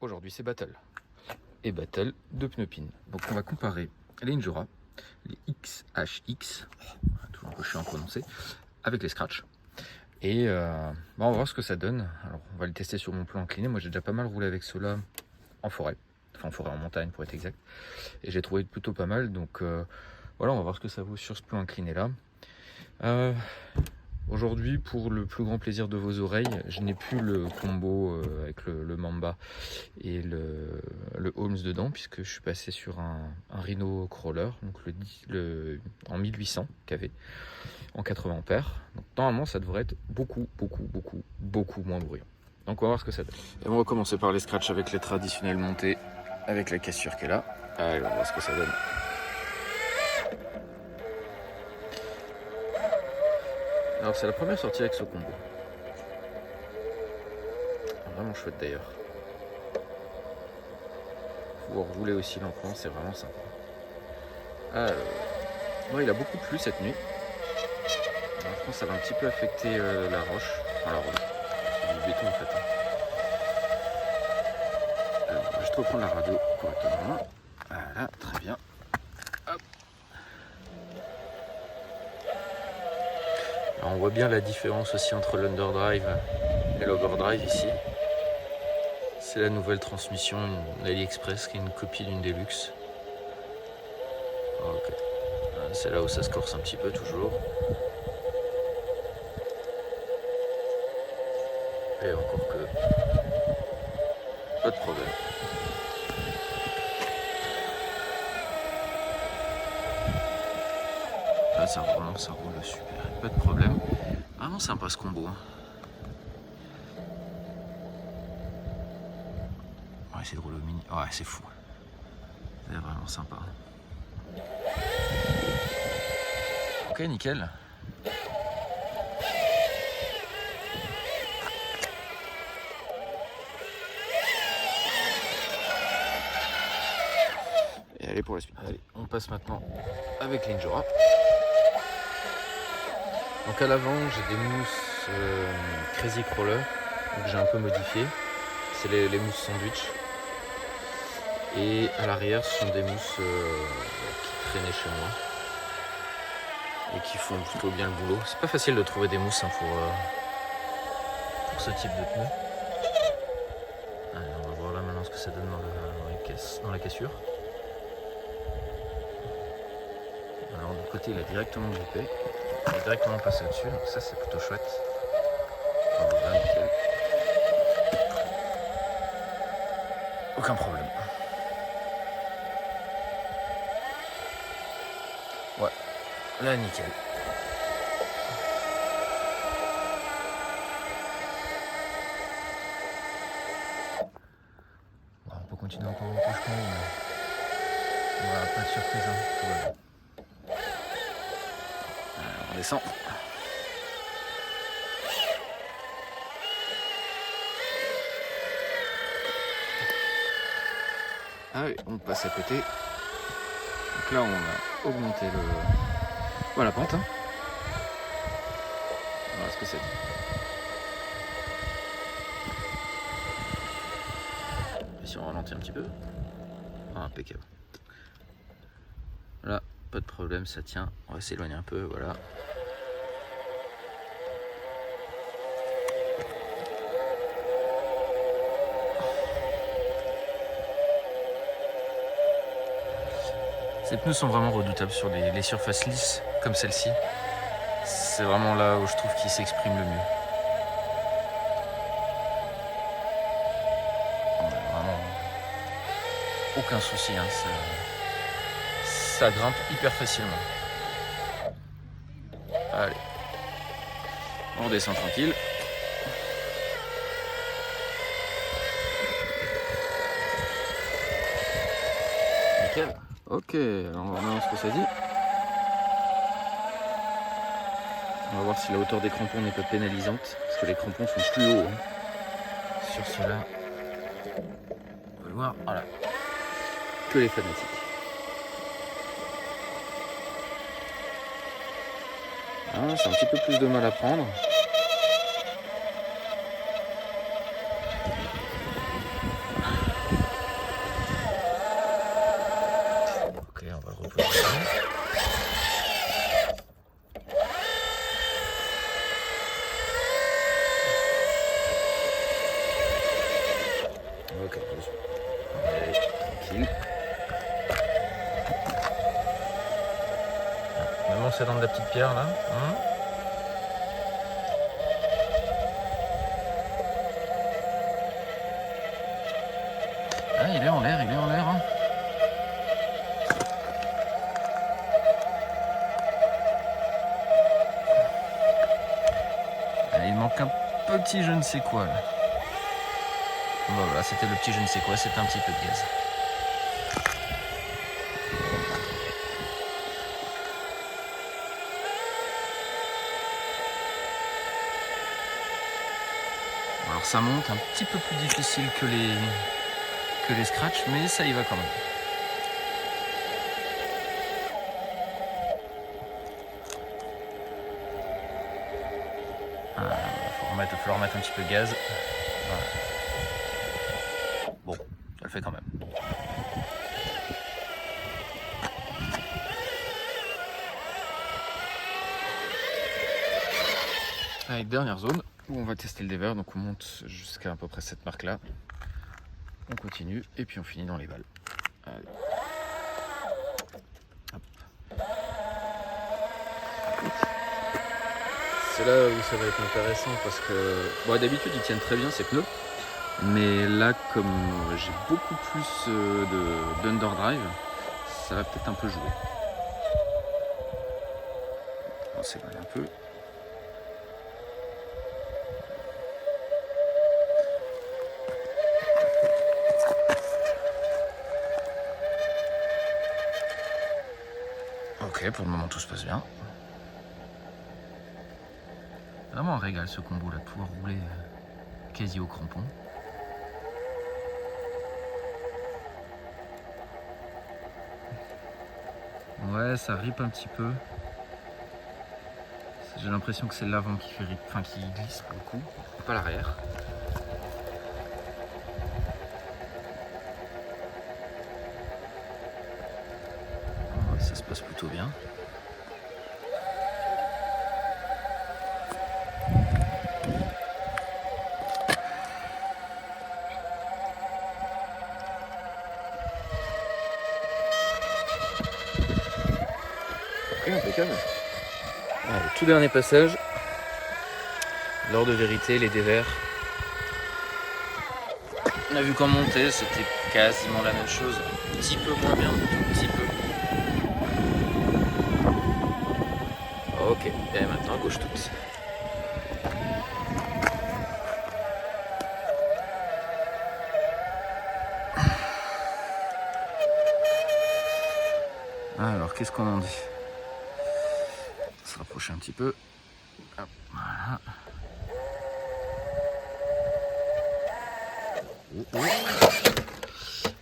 Aujourd'hui c'est Battle. Et Battle de Pneupin. Donc on va comparer les Injora, les XHX, toujours un peu chiant à prononcer, avec les Scratch. Et on va voir ce que ça donne. Alors on va les tester sur mon plan incliné. Moi j'ai déjà pas mal roulé avec ceux-là en forêt. Enfin en forêt, en montagne pour être exact. Et j'ai trouvé plutôt pas mal. Donc voilà, on va voir ce que ça vaut sur ce plan incliné là. Aujourd'hui, pour le plus grand plaisir de vos oreilles, je n'ai plus le combo avec le Mamba et le Holmes dedans, puisque je suis passé sur un Rhino Crawler, donc en 1800 kV, en 80 ampères. Donc normalement, ça devrait être beaucoup moins bruyant. Donc on va voir ce que ça donne. Et on va commencer par les scratchs avec les traditionnels montés, avec la cassure qui est là. Allez, on va voir ce que ça donne. Alors c'est la première sortie avec ce combo. Vraiment chouette d'ailleurs. Pour rouler aussi lentement, c'est vraiment sympa. Il a beaucoup plu cette nuit. Alors, je pense que ça va un petit peu affecter la roche. Enfin la roche. C'est du béton en fait. Alors, je vais juste reprendre la radio correctement. Voilà, très bien. Hop. Alors, on voit bien la différence aussi entre l'underdrive et l'overdrive ici. C'est la nouvelle transmission d'AliExpress qui est une copie d'une Deluxe. Ok. C'est là où ça se corse un petit peu toujours. Et encore que pas de problème. Là ça roule super, pas de problème. Vraiment sympa ce combo. On va essayer de rouler au mini. Ouais, c'est fou. C'est vraiment sympa. Ok, nickel. Et allez pour la suite. Allez, on passe maintenant avec l'Injora. Donc à l'avant, j'ai des mousses Crazy Crawler, donc j'ai un peu modifié. C'est les mousses sandwich. Et à l'arrière, ce sont des mousses qui traînaient chez moi et qui font plutôt bien le boulot. C'est pas facile de trouver des mousses pour ce type de pneu. Allez, on va voir là maintenant ce que ça donne dans la cassure. Alors du côté, il a directement grippé. Il est directement passé dessus, donc ça c'est plutôt chouette. Voilà, nickel. Aucun problème. Ouais, là nickel. Bon, on peut continuer encore un peu jusqu'en haut, mais voilà, pas de surprise, hein. Tout va bien. Alors, on descend. Ah oui, on passe à côté. Donc là, on a augmenté la pente. Hein. On va voir ce que ça dit. Et si on ralentit un petit peu. Ah, impeccable. Là, pas de problème, ça tient. On va s'éloigner un peu, voilà. Ces pneus sont vraiment redoutables sur les surfaces lisses comme celle-ci. C'est vraiment là où je trouve qu'ils s'expriment le mieux. Vraiment aucun souci, hein, ça grimpe hyper facilement. Allez, on descend tranquille. Nickel. Ok, alors on va voir ce que ça dit. On va voir si la hauteur des crampons n'est pas pénalisante, parce que les crampons sont plus hauts sur ceux-là. On va le voir, voilà, que les fanatiques. Ah, c'est un petit peu plus de mal à prendre. enfoncer dans de la petite pierre là. Ah, il est en l'air, hein. Ah, il manque un petit je ne sais quoi là. Bon, voilà, c'était le petit je ne sais quoi, c'était un petit peu de gaz. Alors ça monte un petit peu plus difficile que les scratchs, mais ça y va quand même. Il va falloir remettre un petit peu de gaz. Voilà. Bon, ça le fait quand même. Allez, dernière zone où on va tester le dévers, donc on monte jusqu'à à peu près cette marque là. On continue et puis on finit dans les balles. Allez. Hop. C'est là où ça va être intéressant parce que bon, d'habitude ils tiennent très bien ces pneus, mais là comme j'ai beaucoup plus d'underdrive, ça va peut-être un peu jouer. On s'éloigne un peu. Ok, pour le moment tout se passe bien. Vraiment un régal ce combo là, de pouvoir rouler quasi au crampon. Ouais, ça rip un petit peu. J'ai l'impression que c'est l'avant qui fait qui glisse pour le coup, pas l'arrière. Ça se passe plutôt bien. Impeccable. Allez, tout dernier passage. L'heure de vérité, les dévers. On a vu qu'en montée, c'était quasiment la même chose. Un petit peu moins bien, un petit peu. Ok, et maintenant gauche toute. Alors, qu'est-ce qu'on en dit? On va se rapprocher un petit peu. Hop, voilà.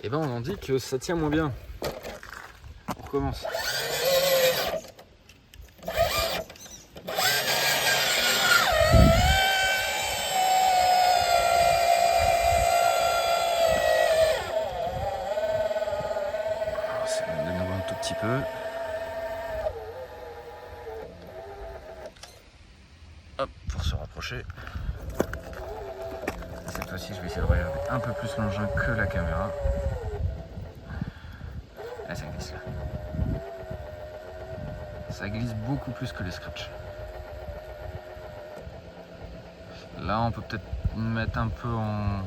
Et ben on en dit que ça tient moins bien. On recommence. C'est de nouveau un tout petit peu. Hop, pour se rapprocher. Cette fois-ci, je vais essayer de regarder un peu plus l'engin que la caméra. Là, ça glisse là. Ça glisse beaucoup plus que les scratchs. Là, on peut peut-être mettre un peu en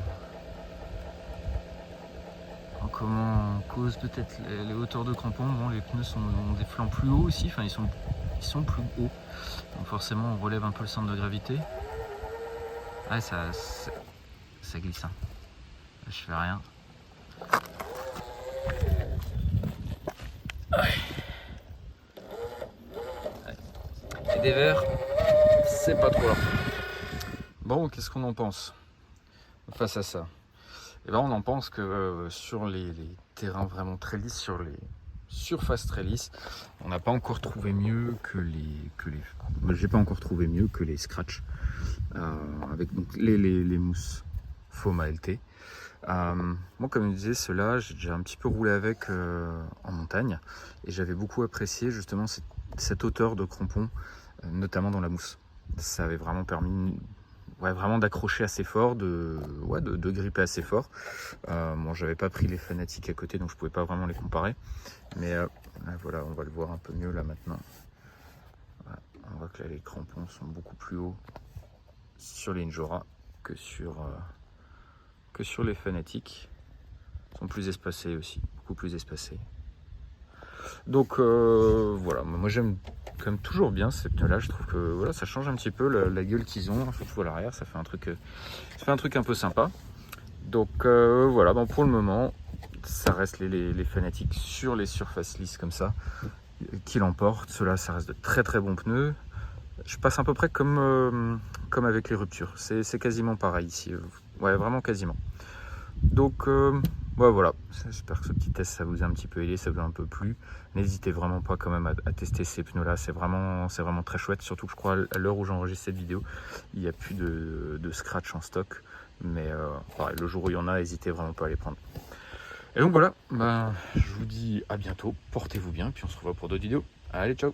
cause peut-être les hauteurs de crampons. Bon, les pneus ont des flancs plus hauts aussi, enfin ils sont plus hauts. Donc forcément, on relève un peu le centre de gravité. Ouais, ça glisse. Hein. Là, je fais rien. Les dévers, c'est pas trop leur faute. Bon, qu'est-ce qu'on en pense face à ça? Et ben, on en pense que sur les terrains vraiment très lisses, sur les surfaces très lisses, on n'a pas encore trouvé mieux que les j'ai pas encore trouvé mieux que les scratchs avec donc les mousses foam ALT. Moi, comme je disais, ceux-là, j'ai déjà un petit peu roulé avec en montagne et j'avais beaucoup apprécié justement cette hauteur de crampon, notamment dans la mousse. Ça avait vraiment permis vraiment d'accrocher assez fort, de gripper assez fort. Bon, j'avais pas pris les fanatiques à côté, donc je pouvais pas vraiment les comparer. Mais voilà, on va le voir un peu mieux là maintenant. On voit que là les crampons sont beaucoup plus hauts sur les Injora que sur les Fanatics. Ils sont plus espacés aussi, beaucoup plus espacés. Donc voilà, moi j'aime quand même toujours bien ces pneus là, je trouve que voilà, ça change un petit peu la gueule qu'ils ont, surtout à l'arrière, ça fait un truc un peu sympa. Donc voilà, bon, pour le moment ça reste les Fanatics sur les surfaces lisses comme ça qui l'emportent. Ceux-là, ça reste de très très bons pneus. Je passe à peu près comme avec les ruptures, c'est quasiment pareil ici, ouais, vraiment quasiment. Donc ouais, voilà, j'espère que ce petit test ça vous a un petit peu aidé, ça vous a un peu plu. N'hésitez vraiment pas quand même à tester ces pneus là, c'est vraiment très chouette, surtout que je crois à l'heure où j'enregistre cette vidéo il n'y a plus de scratch en stock, mais pareil, le jour où il y en a, n'hésitez vraiment pas à les prendre. Et donc voilà, ben, je vous dis à bientôt, portez-vous bien, puis on se revoit pour d'autres vidéos. Allez, ciao!